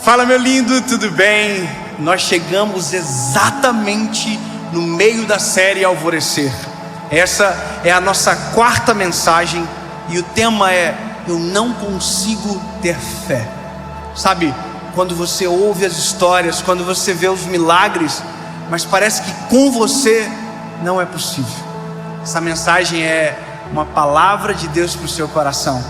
Fala, meu lindo, tudo bem? Nós chegamos exatamente no meio da série Alvorecer. Essa é a nossa quarta mensagem e o tema é: eu não consigo ter fé. Sabe, quando você ouve as histórias, quando você vê os milagres, mas parece que com você não é possível. Essa mensagem é uma palavra de Deus para o seu coração.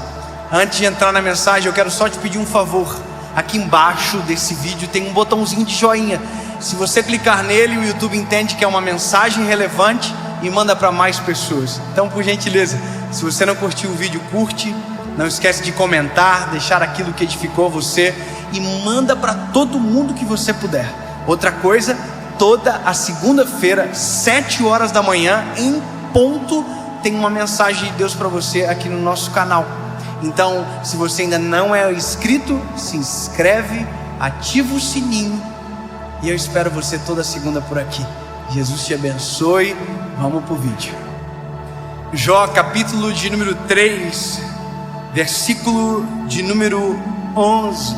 Antes de entrar na mensagem, eu quero só te pedir um favor. Aqui embaixo desse vídeo tem um botãozinho de joinha. Se você clicar nele, o YouTube entende que é uma mensagem relevante e manda para mais pessoas. Então, por gentileza, se você não curtiu o vídeo, curte. Não esquece de comentar, deixar aquilo que edificou você e manda para todo mundo que você puder. Outra coisa, toda a segunda-feira, 7 horas da manhã, em ponto, tem uma mensagem de Deus para você aqui no nosso canal. Então, se você ainda não é inscrito, se inscreve, ativa o sininho e eu espero você toda segunda por aqui. Jesus te abençoe. Vamos para o vídeo. Jó, capítulo de número 3, versículo de número 11.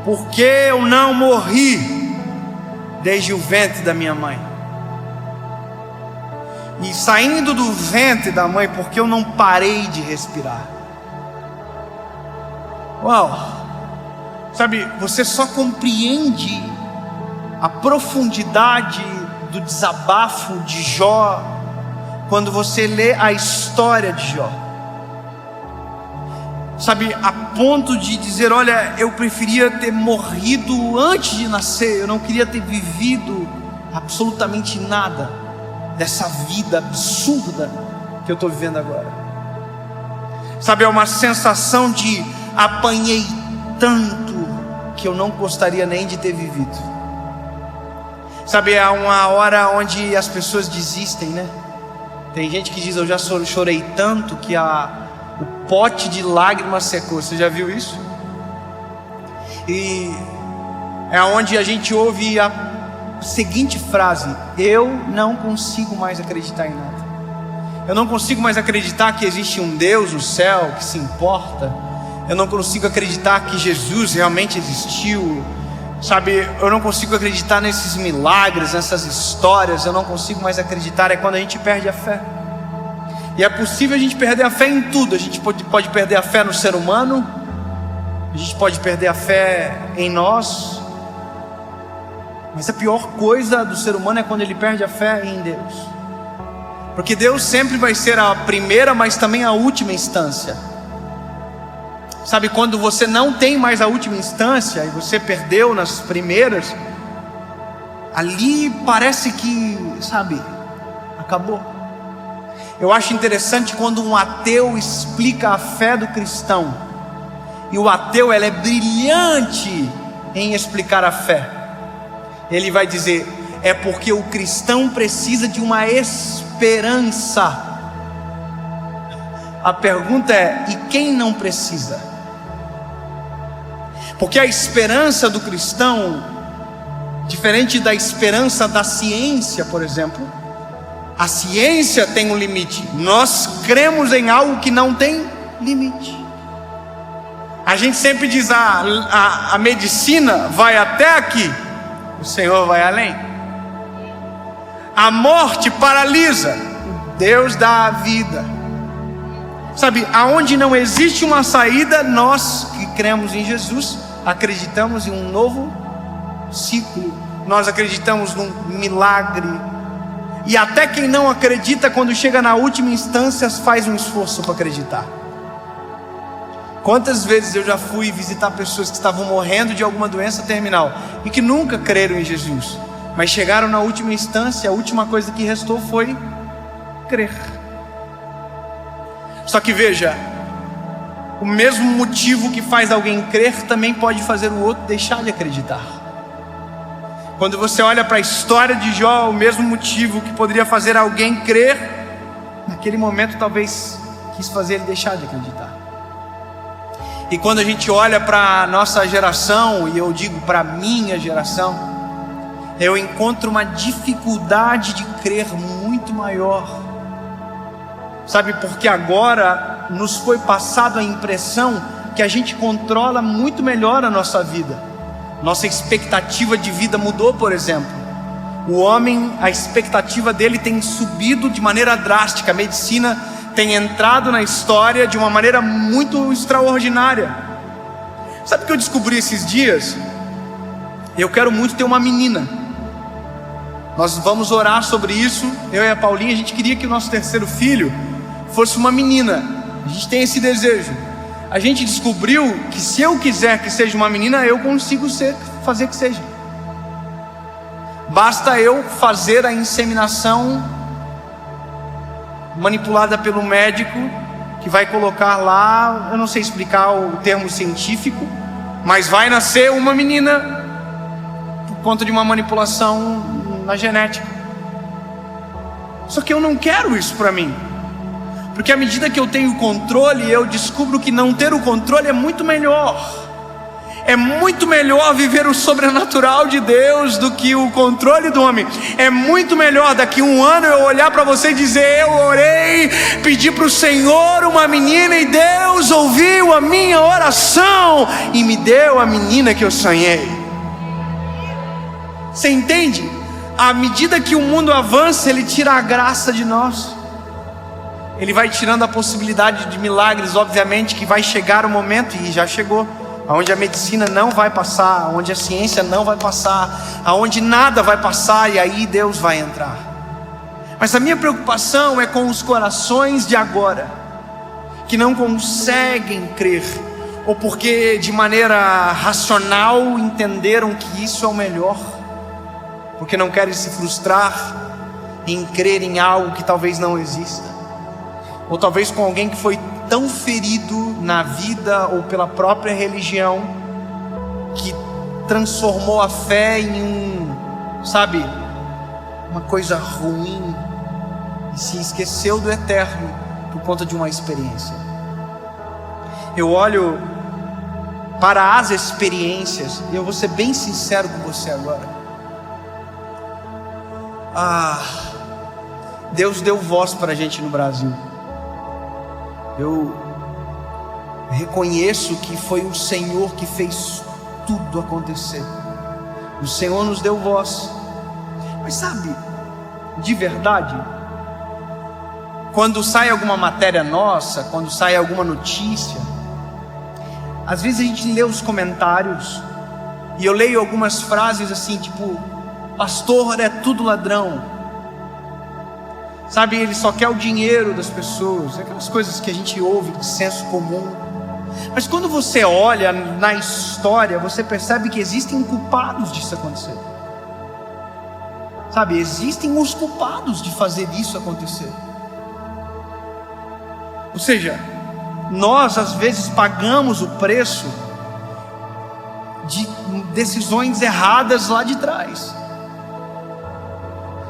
Porque eu não morri desde o ventre da minha mãe, e saindo do ventre da mãe, porque eu não parei de respirar. Sabe, você só compreende a profundidade do desabafo de Jó quando você lê a história de Jó. Sabe, a ponto de dizer: olha, eu preferia ter morrido antes de nascer, eu não queria ter vivido absolutamente nada dessa vida absurda que eu estou vivendo agora. Sabe, é uma sensação de apanhei tanto que eu não gostaria nem de ter vivido. Sabe, é uma hora onde as pessoas desistem, né? Tem gente que diz: eu já chorei tanto que o pote de lágrimas secou. Você já viu isso? E é onde a gente ouve a seguinte frase: eu não consigo mais acreditar em nada. Eu não consigo mais acreditar que existe um Deus no céu que se importa. Eu não consigo acreditar que Jesus realmente existiu. Sabe, eu não consigo acreditar nesses milagres, nessas histórias. Eu não consigo mais acreditar. É quando a gente perde a fé. E é possível a gente perder a fé em tudo. A gente pode perder a fé no ser humano, a gente pode perder a fé em nós, mas a pior coisa do ser humano é quando ele perde a fé em Deus. Porque Deus sempre vai ser a primeira, mas também a última instância. Sabe, quando você não tem mais a última instância e você perdeu nas primeiras, ali parece que, sabe, acabou. Eu acho interessante quando um ateu explica a fé do cristão. E o ateu, ele é brilhante em explicar a fé. Ele vai dizer: é porque o cristão precisa de uma esperança. A pergunta é: e quem não precisa? Porque a esperança do cristão, diferente da esperança da ciência, por exemplo, a ciência tem um limite. Nós cremos em algo que não tem limite. A gente sempre diz: a medicina vai até aqui, o Senhor vai além. A morte paralisa, Deus dá a vida. Sabe, aonde não existe uma saída, nós que cremos em Jesus acreditamos em um novo ciclo. Nós acreditamos num milagre. E até quem não acredita, quando chega na última instância, faz um esforço para acreditar. Quantas vezes eu já fui visitar pessoas que estavam morrendo de alguma doença terminal e que nunca creram em Jesus, mas chegaram na última instância, a última coisa que restou foi crer. Só que veja, o mesmo motivo que faz alguém crer também pode fazer o outro deixar de acreditar. Quando você olha para a história de Jó, o mesmo motivo que poderia fazer alguém crer, naquele momento talvez quis fazer ele deixar de acreditar. E quando a gente olha para a nossa geração, e eu digo para a minha geração, eu encontro uma dificuldade de crer muito maior. Sabe, porque agora nos foi passado a impressão que a gente controla muito melhor a nossa vida. Nossa expectativa de vida mudou, por exemplo. O homem, a expectativa dele tem subido de maneira drástica. A medicina tem entrado na história de uma maneira muito extraordinária. Sabe o que eu descobri esses dias? Eu quero muito ter uma menina. Nós vamos orar sobre isso. Eu e a Paulinha, a gente queria que o nosso terceiro filho fosse uma menina. A gente tem esse desejo. A gente descobriu que se eu quiser que seja uma menina, eu consigo fazer que seja. Basta eu fazer a inseminação manipulada pelo médico, que vai colocar lá, eu não sei explicar o termo científico, mas vai nascer uma menina por conta de uma manipulação na genética. Só que eu não quero isso para mim, porque à medida que eu tenho controle, eu descubro que não ter o controle é muito melhor. É muito melhor viver o sobrenatural de Deus do que o controle do homem. É muito melhor daqui a um ano eu olhar para você e dizer: eu orei, pedi para o Senhor uma menina e Deus ouviu a minha oração e me deu a menina que eu sonhei. Você entende? À medida que o mundo avança, ele tira a graça de nós. Ele vai tirando a possibilidade de milagres, obviamente que vai chegar o momento, e já chegou, onde a medicina não vai passar, onde a ciência não vai passar, aonde nada vai passar, e aí Deus vai entrar. Mas a minha preocupação é com os corações de agora, que não conseguem crer, ou porque de maneira racional entenderam que isso é o melhor, porque não querem se frustrar em crer em algo que talvez não exista, ou talvez com alguém que foi tão ferido na vida ou pela própria religião, que transformou a fé em uma coisa ruim, e se esqueceu do eterno por conta de uma experiência. Eu olho para as experiências, e eu vou ser bem sincero com você agora. Deus deu voz para a gente no Brasil. Eu reconheço que foi o Senhor que fez tudo acontecer. O Senhor nos deu voz. Mas sabe, de verdade, quando sai alguma matéria nossa, quando sai alguma notícia, às vezes a gente lê os comentários, e eu leio algumas frases assim, tipo: pastor é tudo ladrão. Sabe, ele só quer o dinheiro das pessoas, aquelas coisas que a gente ouve de senso comum. Mas quando você olha na história, você percebe que existem culpados disso acontecer. Sabe, existem os culpados de fazer isso acontecer. Ou seja, nós às vezes pagamos o preço de decisões erradas lá de trás.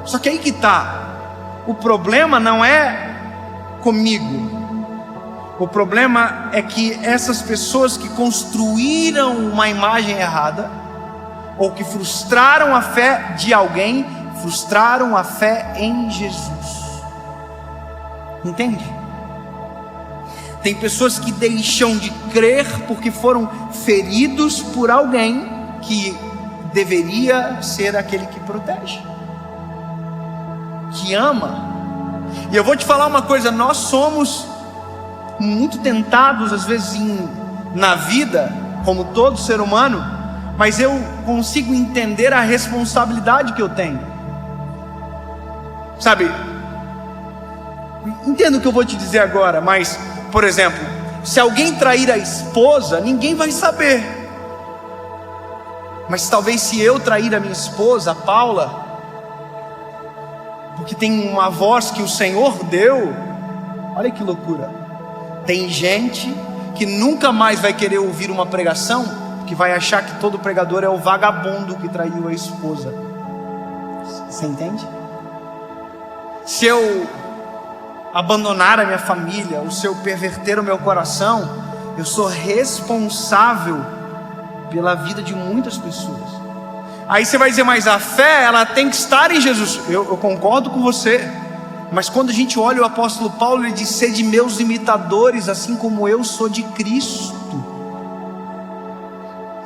Só que aí que está. O problema não é comigo. O problema é que essas pessoas que construíram uma imagem errada, ou que frustraram a fé de alguém, frustraram a fé em Jesus. Entende? Tem pessoas que deixam de crer porque foram feridos por alguém que deveria ser aquele que protege, que ama. E eu vou te falar uma coisa: nós somos muito tentados às vezes na vida, como todo ser humano, mas eu consigo entender a responsabilidade que eu tenho. Sabe, entendo o que eu vou te dizer agora, mas, por exemplo, se alguém trair a esposa, ninguém vai saber. Mas talvez se eu trair a minha esposa, a Paula, porque tem uma voz que o Senhor deu, olha que loucura. Tem gente que nunca mais vai querer ouvir uma pregação, que vai achar que todo pregador é o vagabundo que traiu a esposa. Você entende? Se eu abandonar a minha família, ou se eu perverter o meu coração, eu sou responsável pela vida de muitas pessoas. Aí você vai dizer: mas a fé, ela tem que estar em Jesus. Eu concordo com você. Mas quando a gente olha o apóstolo Paulo, ele diz: sede meus imitadores, assim como eu sou de Cristo.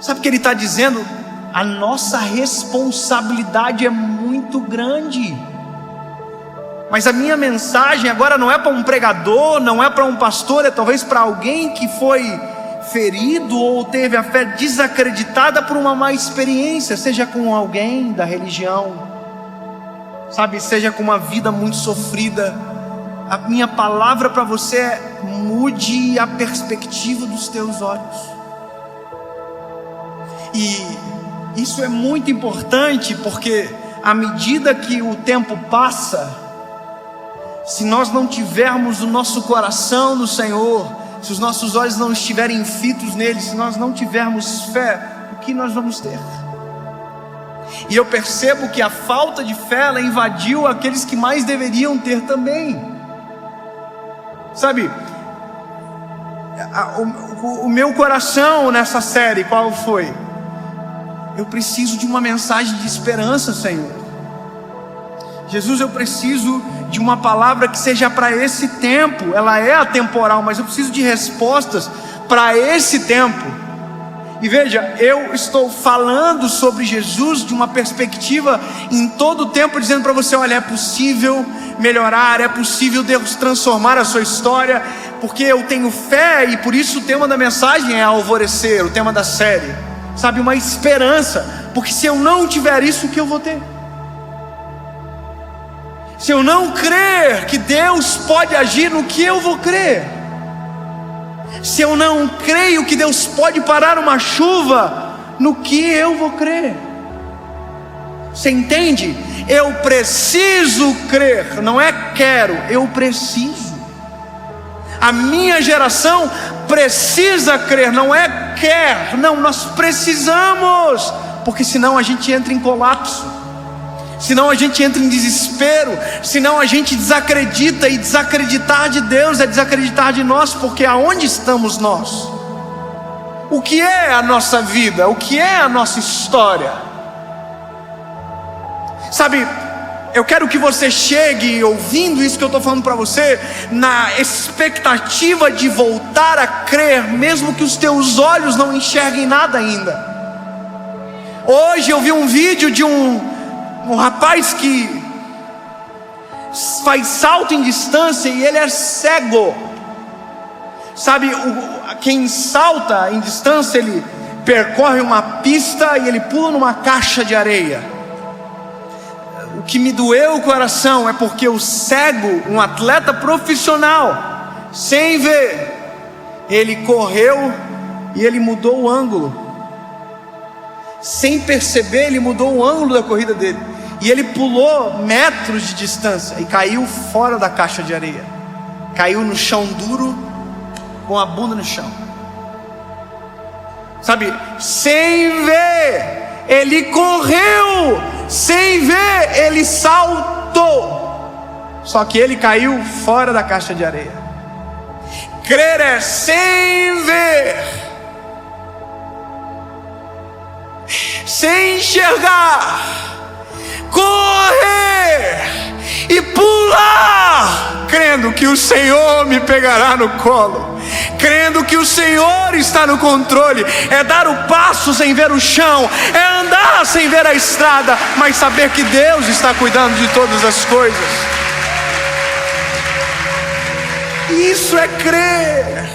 Sabe o que ele está dizendo? A nossa responsabilidade é muito grande. Mas a minha mensagem agora não é para um pregador, não é para um pastor, é talvez para alguém que foi ferido ou teve a fé desacreditada por uma má experiência, seja com alguém da religião, sabe, seja com uma vida muito sofrida. A minha palavra para você é: mude a perspectiva dos teus olhos. E isso é muito importante, porque à medida que o tempo passa, se nós não tivermos o nosso coração no Senhor, se os nossos olhos não estiverem fitos nele, se nós não tivermos fé, o que nós vamos ter? E eu percebo que a falta de fé, ela invadiu aqueles que mais deveriam ter também. Sabe, o meu coração nessa série, qual foi? Eu preciso de uma mensagem de esperança, Senhor. Jesus, eu preciso de uma palavra que seja para esse tempo. Ela é atemporal, mas eu preciso de respostas para esse tempo. E veja, eu estou falando sobre Jesus de uma perspectiva em todo o tempo, dizendo para você: olha, é possível melhorar, é possível Deus transformar a sua história, porque eu tenho fé. E por isso o tema da mensagem é alvorecer, o tema da série, sabe, uma esperança. Porque se eu não tiver isso, o que eu vou ter? Se eu não crer que Deus pode agir, no que eu vou crer? Se eu não creio que Deus pode parar uma chuva, no que eu vou crer? Você entende? Eu preciso crer, não é quero, eu preciso. A minha geração precisa crer, não é quer, não, nós precisamos, porque senão a gente entra em colapso, senão a gente entra em desespero, senão a gente desacredita, e desacreditar de Deus é desacreditar de nós, porque aonde estamos nós? O que é a nossa vida? O que é a nossa história? Sabe, eu quero que você chegue, ouvindo isso que eu estou falando para você, na expectativa de voltar a crer, mesmo que os teus olhos não enxerguem nada ainda. Hoje eu vi um vídeo de um rapaz que faz salto em distância e ele é cego. Sabe, quem salta em distância, ele percorre uma pista e ele pula numa caixa de areia. O que me doeu o coração é porque o cego, um atleta profissional, sem ver, ele correu e ele mudou o ângulo. Sem perceber, ele mudou o ângulo da corrida dele. E ele pulou metros de distância e caiu fora da caixa de areia. Caiu no chão duro, com a bunda no chão. Sabe, sem ver, ele correu. Sem ver, ele saltou. Só que ele caiu fora da caixa de areia. Crer é sem ver, sem enxergar, correr e pular, crendo que o Senhor me pegará no colo, crendo que o Senhor está no controle. É dar o passo sem ver o chão, é andar sem ver a estrada, mas saber que Deus está cuidando de todas as coisas. Isso é crer,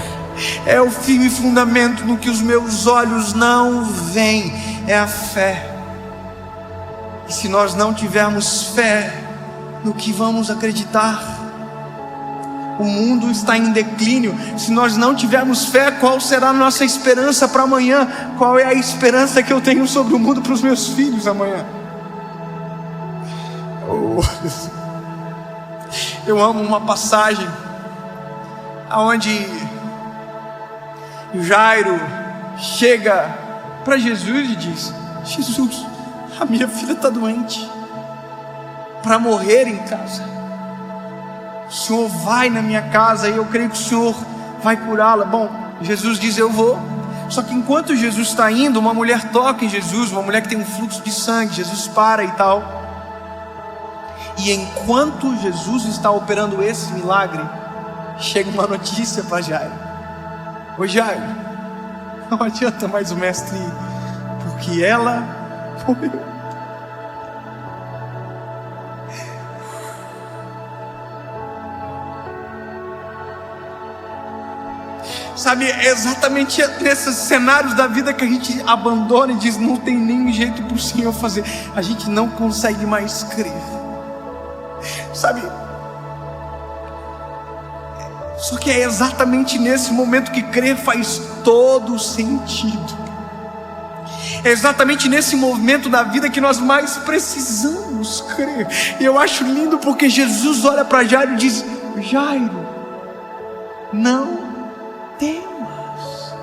é o firme fundamento no que os meus olhos não veem, é a fé. E se nós não tivermos fé, no que vamos acreditar? O mundo está em declínio. Se nós não tivermos fé, qual será a nossa esperança para amanhã? Qual é a esperança que eu tenho sobre o mundo para os meus filhos amanhã? Eu amo uma passagem onde Jairo chega para Jesus e diz: Jesus, a minha filha está doente, para morrer em casa. O Senhor vai na minha casa e eu creio que o Senhor vai curá-la. Bom, Jesus diz: eu vou. Só que enquanto Jesus está indo, uma mulher toca em Jesus, uma mulher que tem um fluxo de sangue. Jesus para e tal. E enquanto Jesus está operando esse milagre, chega uma notícia para Jairo: ô Jairo, não adianta mais o mestre ir. porque ela morreu. Sabe, é exatamente nesses cenários da vida que a gente abandona e diz: não tem nem jeito para o Senhor fazer. A gente não consegue mais crer. Sabe? Só que é exatamente nesse momento que crer faz todo sentido. É exatamente nesse momento da vida que nós mais precisamos crer. E eu acho lindo porque Jesus olha para Jairo e diz: Jairo, não temas,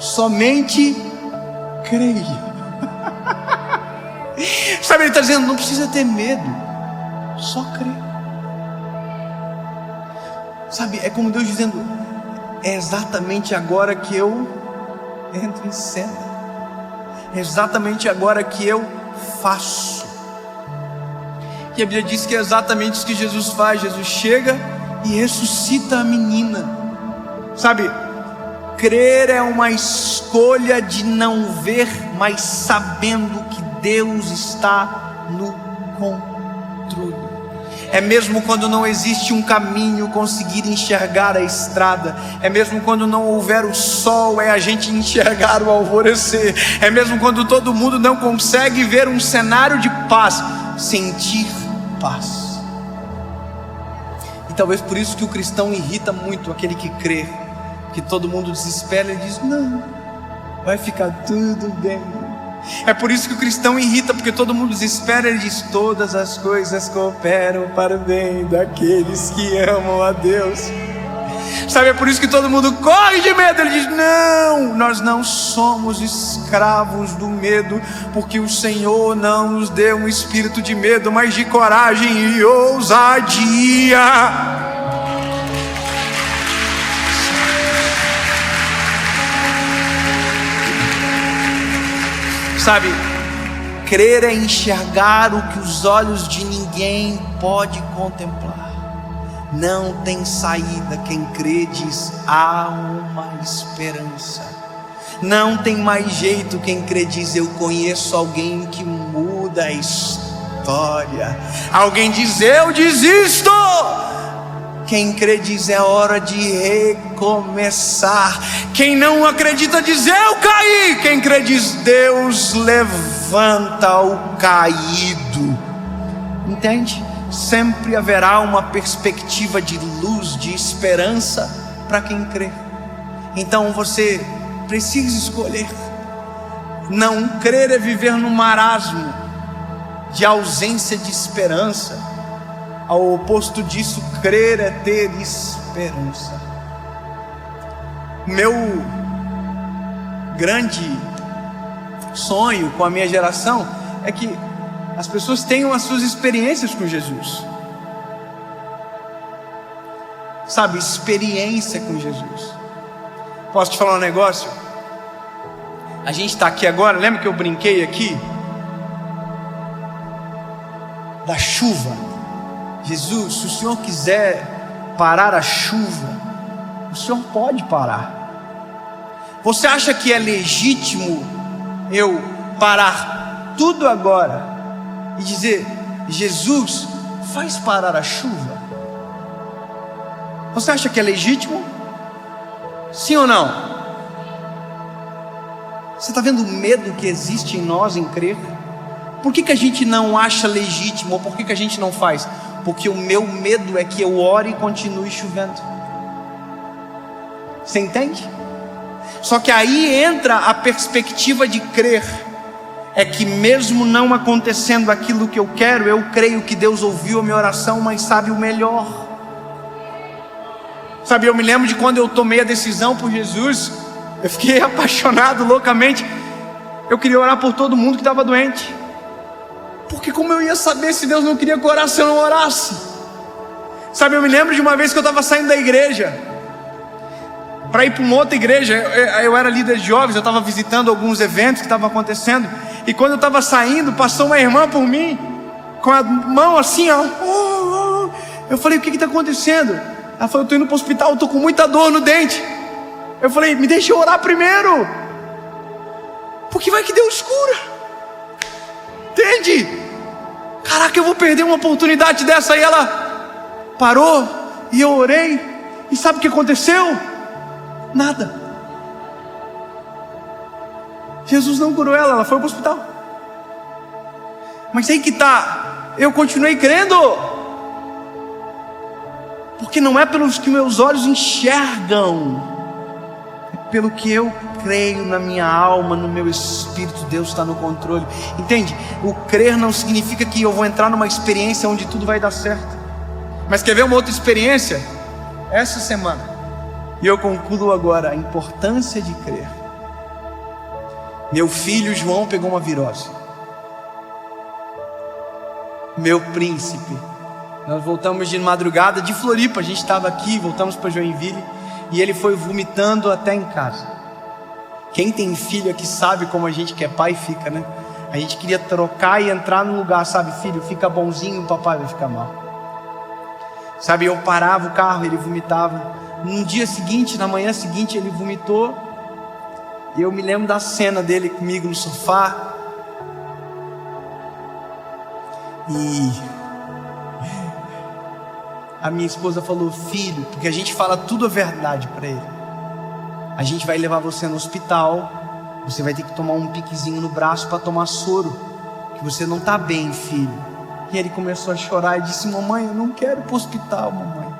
somente creia. Sabe, ele está dizendo: não precisa ter medo, só crer. Sabe, é como Deus dizendo: é exatamente agora que eu entro em cena, é exatamente agora que eu faço. E a Bíblia diz que é exatamente isso que Jesus faz. Jesus chega e ressuscita a menina. Sabe, crer é uma escolha de não ver, mas sabendo que Deus está no controle. É mesmo quando não existe um caminho, conseguir enxergar a estrada. É mesmo quando não houver o sol, é a gente enxergar o alvorecer. É mesmo quando todo mundo não consegue ver um cenário de paz, sentir paz. E talvez por isso que o cristão irrita muito aquele que crê, que todo mundo desespera e diz: não, vai ficar tudo bem. É por isso que o cristão irrita, porque todo mundo desespera e diz: todas as coisas cooperam para o bem daqueles que amam a Deus. Sabe, é por isso que todo mundo corre de medo. Ele diz: não, nós não somos escravos do medo, porque o Senhor não nos deu um espírito de medo, mas de coragem e ousadia. Sabe, crer é enxergar o que os olhos de ninguém pode contemplar. Não tem saída. Quem crê diz: há uma esperança. Não tem mais jeito. Quem crê diz: eu conheço alguém que muda a história. Alguém diz: eu desisto. Quem crê diz: é hora de recomeçar. Quem não acredita diz: eu caí. Quem crê diz: Deus levanta o caído. Entende? Sempre haverá uma perspectiva de luz, de esperança para quem crê. Então você precisa escolher. Não crer é viver no marasmo de ausência de esperança. Ao oposto disso, crer é ter esperança. Meu grande sonho com a minha geração é que as pessoas tenham as suas experiências com Jesus. Sabe, experiência com Jesus. Posso te falar um negócio? A gente está aqui agora, lembra que eu brinquei aqui da chuva? Jesus, se o Senhor quiser parar a chuva, o Senhor pode parar. Você acha que é legítimo eu parar tudo agora e dizer: Jesus, faz parar a chuva? Você acha que é legítimo? Sim ou não? Você está vendo o medo que existe em nós em crer? Por que a gente não acha legítimo? Ou por que a gente não faz? Porque o meu medo é que eu ore e continue chovendo. Você entende? Só que aí entra a perspectiva de crer. É que mesmo não acontecendo aquilo que eu quero, eu creio que Deus ouviu a minha oração, mas sabe o melhor. Sabe, eu me lembro de quando eu tomei a decisão por Jesus. Eu fiquei apaixonado loucamente. Eu queria orar por todo mundo que estava doente. Porque como eu ia saber se Deus não queria que eu orasse se eu não orasse? Sabe, eu me lembro de uma vez que eu estava saindo da igreja para ir para uma outra igreja. Eu era líder de jovens, eu estava visitando alguns eventos que estavam acontecendo. E quando eu estava saindo, passou uma irmã por mim, com a mão assim, ó. Eu falei: o que está acontecendo? Ela falou: eu estou indo para o hospital, estou com muita dor no dente. Eu falei: me deixa eu orar primeiro. Porque vai que Deus cura. Entende? Caraca, eu vou perder uma oportunidade dessa. E ela parou, e eu orei, e sabe o que aconteceu? Nada. Jesus não curou ela, ela foi para o hospital. Mas aí que tá, eu continuei crendo, porque não é pelos que meus olhos enxergam, é pelo que eu creio na minha alma, no meu espírito. Deus está no controle. Entende? O crer não significa que eu vou entrar numa experiência onde tudo vai dar certo. Mas quer ver uma outra experiência? Essa semana, e eu concluo agora a importância de crer. Meu filho João pegou uma virose. Meu príncipe. Nós voltamos de madrugada de Floripa, a gente estava aqui, voltamos para Joinville, e ele foi vomitando até em casa. Quem tem filho aqui sabe como a gente que é pai fica, né? A gente queria trocar e entrar no lugar, sabe? Filho, fica bonzinho, o papai vai ficar mal. Sabe, eu parava o carro, ele vomitava. No dia seguinte, na manhã seguinte, ele vomitou. E eu me lembro da cena dele comigo no sofá. E a minha esposa falou: filho, porque a gente fala tudo a verdade para ele. A gente vai levar você no hospital. Você vai ter que tomar um piquezinho no braço para tomar soro, que você não está bem, filho. E ele começou a chorar e disse: mamãe, eu não quero ir para o hospital, mamãe.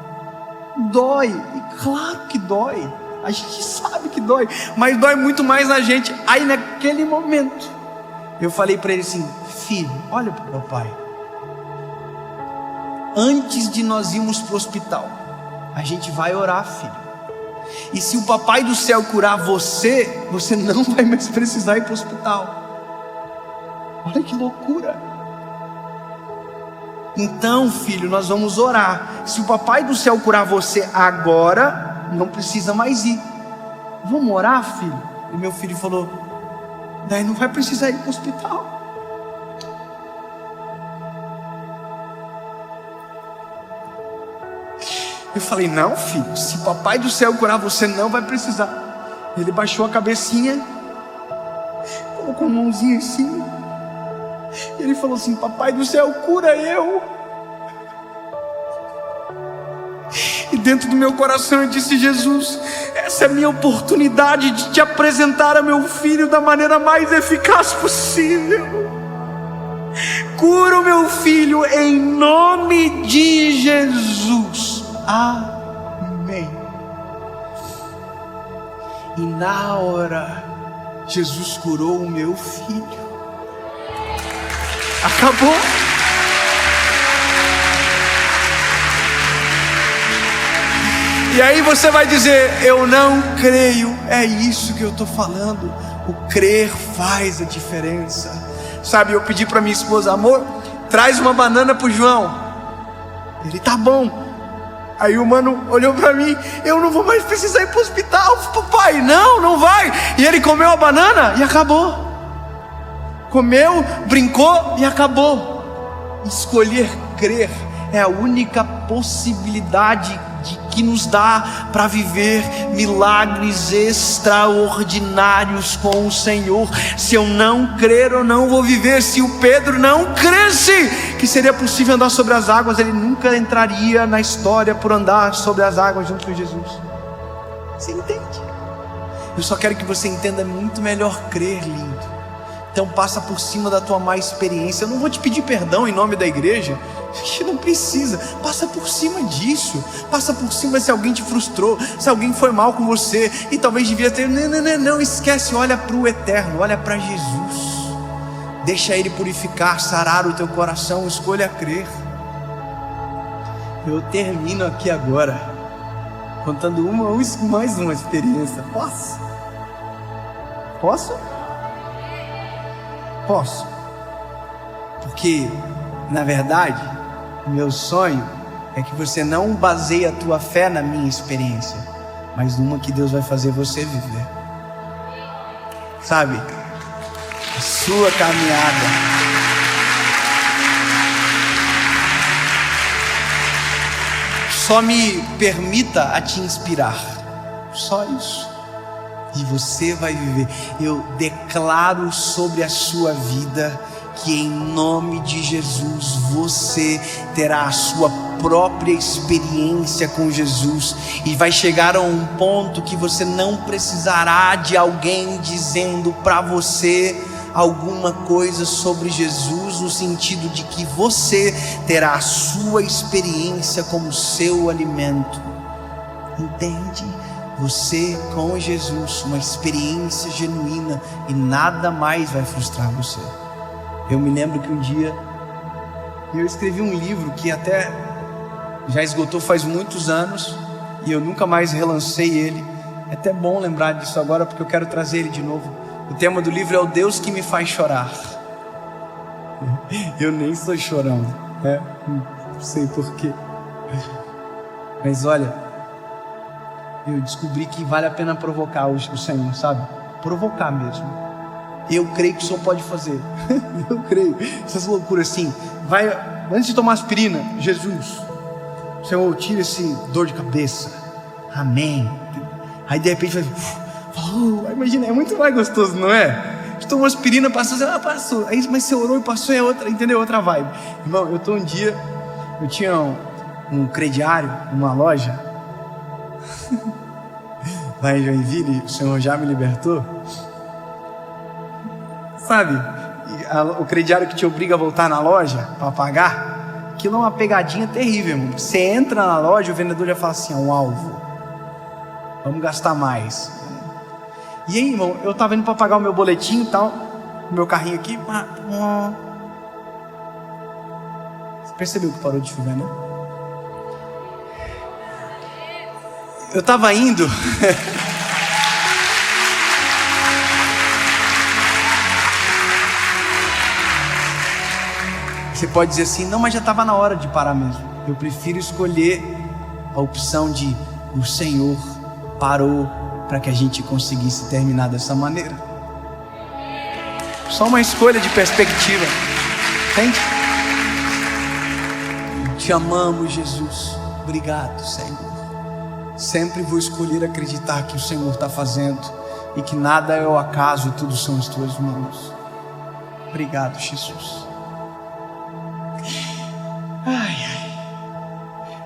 Dói. E claro que dói. A gente sabe que dói, mas dói muito mais na gente. Aí naquele momento eu falei para ele assim: filho, olha para o meu pai. Antes de nós irmos para o hospital, a gente vai orar, filho. E se o papai do céu curar você, você não vai mais precisar ir para o hospital. Olha que loucura. Então, filho, nós vamos orar. Se o papai do céu curar você agora, não precisa mais ir. Vamos orar, filho? E meu filho falou: daí não vai precisar ir para o hospital. Eu falei: não, filho, se o papai do céu curar você, não vai precisar. Ele baixou a cabecinha, colocou a mãozinha assim, e ele falou assim: papai do céu, cura eu. E dentro do meu coração eu disse: Jesus, essa é a minha oportunidade de te apresentar a meu filho da maneira mais eficaz possível. Cura o meu filho em nome de Jesus. Amém. E na hora, Jesus curou o meu filho. Acabou. E aí você vai dizer: eu não creio. É isso que eu estou falando. O crer faz a diferença. Sabe, eu pedi para minha esposa: amor, traz uma banana para o João. Ele: tá bom. Aí o mano olhou para mim: eu não vou mais precisar ir para o hospital, papai. Não, não vai. E ele comeu a banana e acabou. Comeu, brincou e acabou. Escolher crer é a única possibilidade que nos dá para viver milagres extraordinários com o Senhor. Se eu não crer, eu não vou viver. Se o Pedro não cresce que seria possível andar sobre as águas, ele nunca entraria na história por andar sobre as águas junto com Jesus. Você entende? Eu só quero que você entenda muito melhor crer, lindo. Então passa por cima da tua má experiência. Eu não vou te pedir perdão em nome da igreja, que não precisa. Passa por cima disso. Passa por cima se alguém te frustrou, se alguém foi mal com você e talvez devia ter. Não esquece. Olha para o eterno, olha para Jesus. Deixa Ele purificar, sarar o teu coração. Escolha crer. Eu termino aqui agora contando mais uma experiência. Posso? Posso. Porque, na verdade, o meu sonho é que você não baseie a tua fé na minha experiência, mas numa que Deus vai fazer você viver. Sabe? A sua caminhada. Só me permita a te inspirar. Só isso. e você vai viver. Eu declaro sobre a sua vida que em nome de Jesus você terá a sua própria experiência com Jesus e vai chegar a um ponto que você não precisará de alguém dizendo para você alguma coisa sobre Jesus, no sentido de que você terá a sua experiência como seu alimento. Entende? Você com Jesus, uma experiência genuína, e nada mais vai frustrar você. Eu me lembro que um dia eu escrevi um livro que até já esgotou faz muitos anos e eu nunca mais relancei ele. É até bom lembrar disso agora, porque eu quero trazer ele de novo. O tema do livro é O Deus que me faz chorar. Eu nem sou chorão, né? Não sei porquê. Mas olha, eu descobri que vale a pena provocar o Senhor, sabe? Provocar mesmo. Eu creio que o Senhor pode fazer. Eu creio. Essas loucuras assim. Vai, antes de tomar aspirina, Jesus, Senhor, tira esse dor de cabeça. Amém. Aí de repente vai, imagina, é muito mais gostoso, não é? Você tomou aspirina, passou, passou. Aí, mas você orou e passou, é outra, entendeu? Outra vibe. Irmão, um dia, eu tinha um crediário numa loja lá em Joinville, o Senhor já me libertou. Sabe, o crediário que te obriga a voltar na loja para pagar, aquilo é uma pegadinha terrível, irmão. Você entra na loja, o vendedor já fala assim, é um alvo, vamos gastar mais. E aí, irmão, eu tava indo para pagar o meu boletim e tal, o meu carrinho aqui, você percebeu que parou de chover, né? Eu tava indo Você pode dizer assim, não, mas já estava na hora de parar mesmo. Eu prefiro escolher a opção de o Senhor parou para que a gente conseguisse terminar dessa maneira. Só uma escolha de perspectiva, entende? Te amamos, Jesus. Obrigado, Senhor. Sempre vou escolher acreditar que o Senhor está fazendo e que nada é o acaso e tudo são as tuas mãos. Obrigado, Jesus.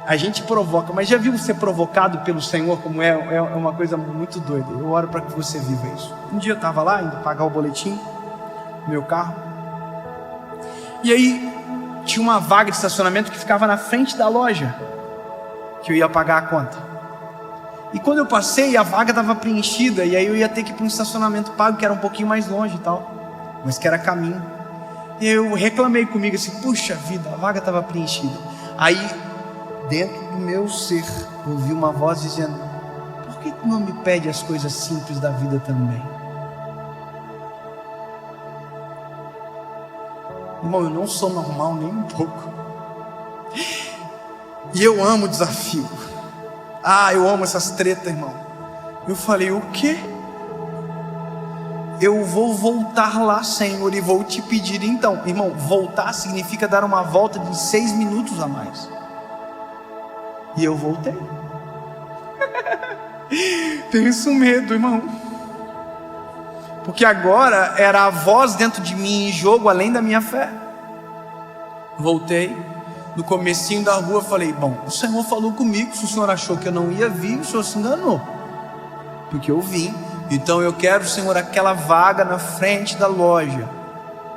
A gente provoca, mas já viu ser provocado pelo Senhor como é uma coisa muito doida. Eu oro para que você viva isso. Um dia eu estava lá, indo pagar o boletim, meu carro, e aí tinha uma vaga de estacionamento que ficava na frente da loja, que eu ia pagar a conta. E quando eu passei, a vaga estava preenchida, e aí eu ia ter que ir para um estacionamento pago, que era um pouquinho mais longe e tal, mas que era caminho. E eu reclamei comigo assim, puxa vida, a vaga estava preenchida. Aí, dentro do meu ser, ouvi uma voz dizendo, por que tu não me pede as coisas simples da vida também? Irmão, eu não sou normal nem um pouco. E eu amo o desafio. Eu amo essas tretas, irmão. Eu falei, o quê? Eu vou voltar lá, Senhor, e vou te pedir então. Irmão, voltar significa dar uma volta de 6 minutos a mais. E eu voltei. Tenho isso medo, irmão. Porque agora era a voz dentro de mim em jogo, além da minha fé. Voltei. No comecinho da rua falei, bom, o Senhor falou comigo. Se o Senhor achou que eu não ia vir, o Senhor se enganou. Porque eu vim. Então eu quero, Senhor, aquela vaga na frente da loja.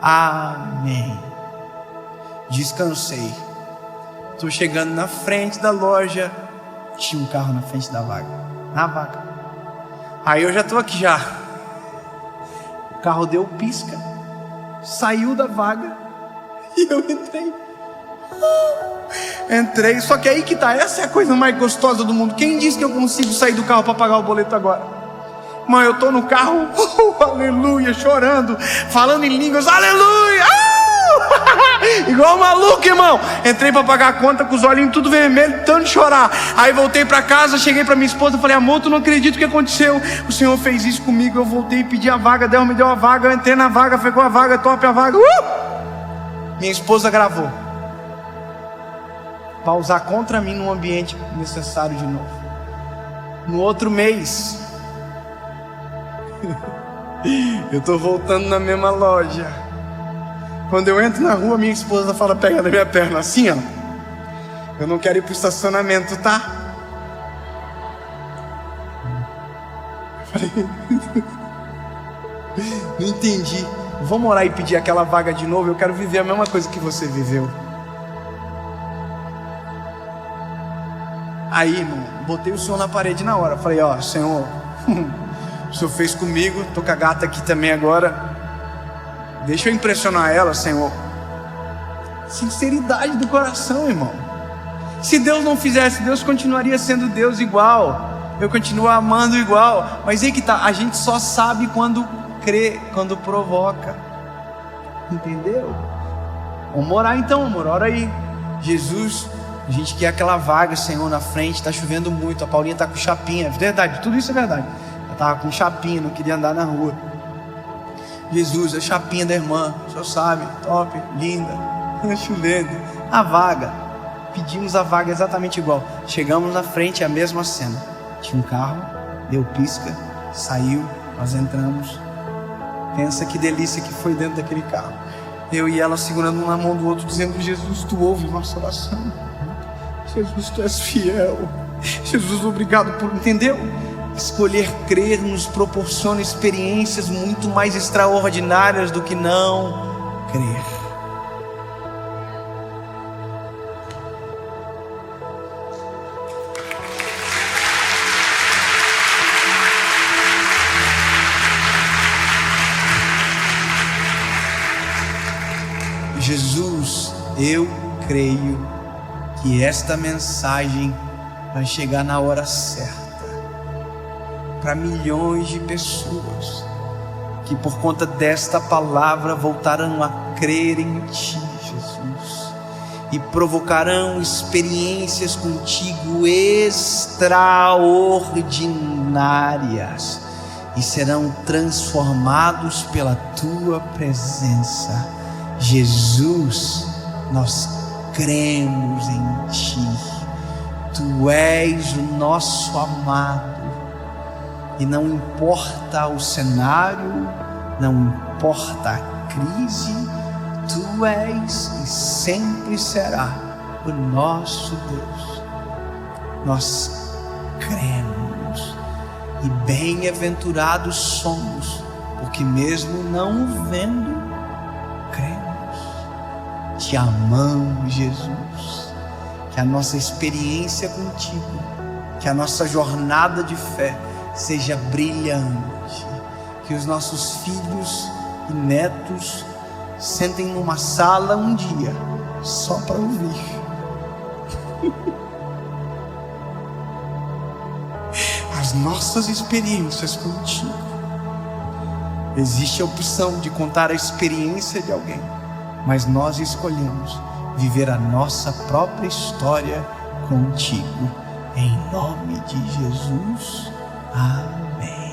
Amém. Descansei. Estou chegando na frente da loja. Tinha um carro na frente da vaga. Na vaga. Aí eu já estou aqui já. O carro deu pisca. Saiu da vaga. E eu entrei. Entrei. Só que aí que tá. Essa é a coisa mais gostosa do mundo. Quem disse que eu consigo sair do carro para pagar o boleto agora? Mãe, eu estou no carro. Aleluia. Chorando. Falando em línguas. Aleluia. Igual maluco, irmão. Entrei para pagar a conta com os olhinhos tudo vermelho, tanto de chorar. Aí voltei para casa, cheguei para minha esposa, falei, amor, tu não acredita o que aconteceu? O Senhor fez isso comigo. Eu voltei e pedi a vaga, Deus me deu a vaga. Eu entrei na vaga, pegou a vaga, top a vaga. Minha esposa gravou para usar contra mim num ambiente necessário de novo. No outro mês, Eu tô voltando na mesma loja. Quando eu entro na rua, minha esposa fala, pega na minha perna assim, ó. Eu não quero ir pro estacionamento, tá? Eu falei, não entendi. Vamos orar e pedir aquela vaga de novo? Eu quero viver a mesma coisa que você viveu. Aí, irmão, botei o Senhor na parede na hora. Falei, ó, Senhor, o Senhor fez comigo, tô com a gata aqui também agora. Deixa eu impressionar ela, Senhor. Sinceridade do coração, irmão. Se Deus não fizesse, Deus continuaria sendo Deus igual. Eu continuo amando igual. Mas aí que tá, a gente só sabe quando crê, quando provoca. Entendeu? Vamos orar então, amor, ora aí. Jesus, a gente quer aquela vaga, Senhor, na frente. Tá chovendo muito, a Paulinha tá com chapinha. Verdade, tudo isso é verdade. Ela tava com chapinha, não queria andar na rua. Jesus, a chapinha da irmã, o senhor sabe, top, linda, chovendo. A vaga, pedimos a vaga exatamente igual. Chegamos na frente, a mesma cena. Tinha um carro, deu pisca, saiu, nós entramos. Pensa que delícia que foi dentro daquele carro. Eu e ela segurando um na mão do outro, dizendo, Jesus, tu ouve nossa oração. Jesus, tu és fiel. Jesus, obrigado por, entendeu? Escolher crer nos proporciona experiências muito mais extraordinárias do que não crer. Jesus, eu creio que esta mensagem vai chegar na hora certa para milhões de pessoas que por conta desta palavra voltarão a crer em Ti, Jesus, e provocarão experiências contigo extraordinárias e serão transformados pela Tua presença. Jesus, nós cremos em Ti. Tu és o nosso amado. E não importa o cenário, não importa a crise, Tu és e sempre será o nosso Deus. Nós cremos e bem-aventurados somos, porque mesmo não o vendo, cremos. Te amamos, Jesus. Que a nossa experiência contigo, que a nossa jornada de fé seja brilhante, que os nossos filhos e netos sentem numa sala um dia só para ouvir as nossas experiências contigo. Existe a opção de contar a experiência de alguém, mas nós escolhemos viver a nossa própria história contigo. Em nome de Jesus. Amém.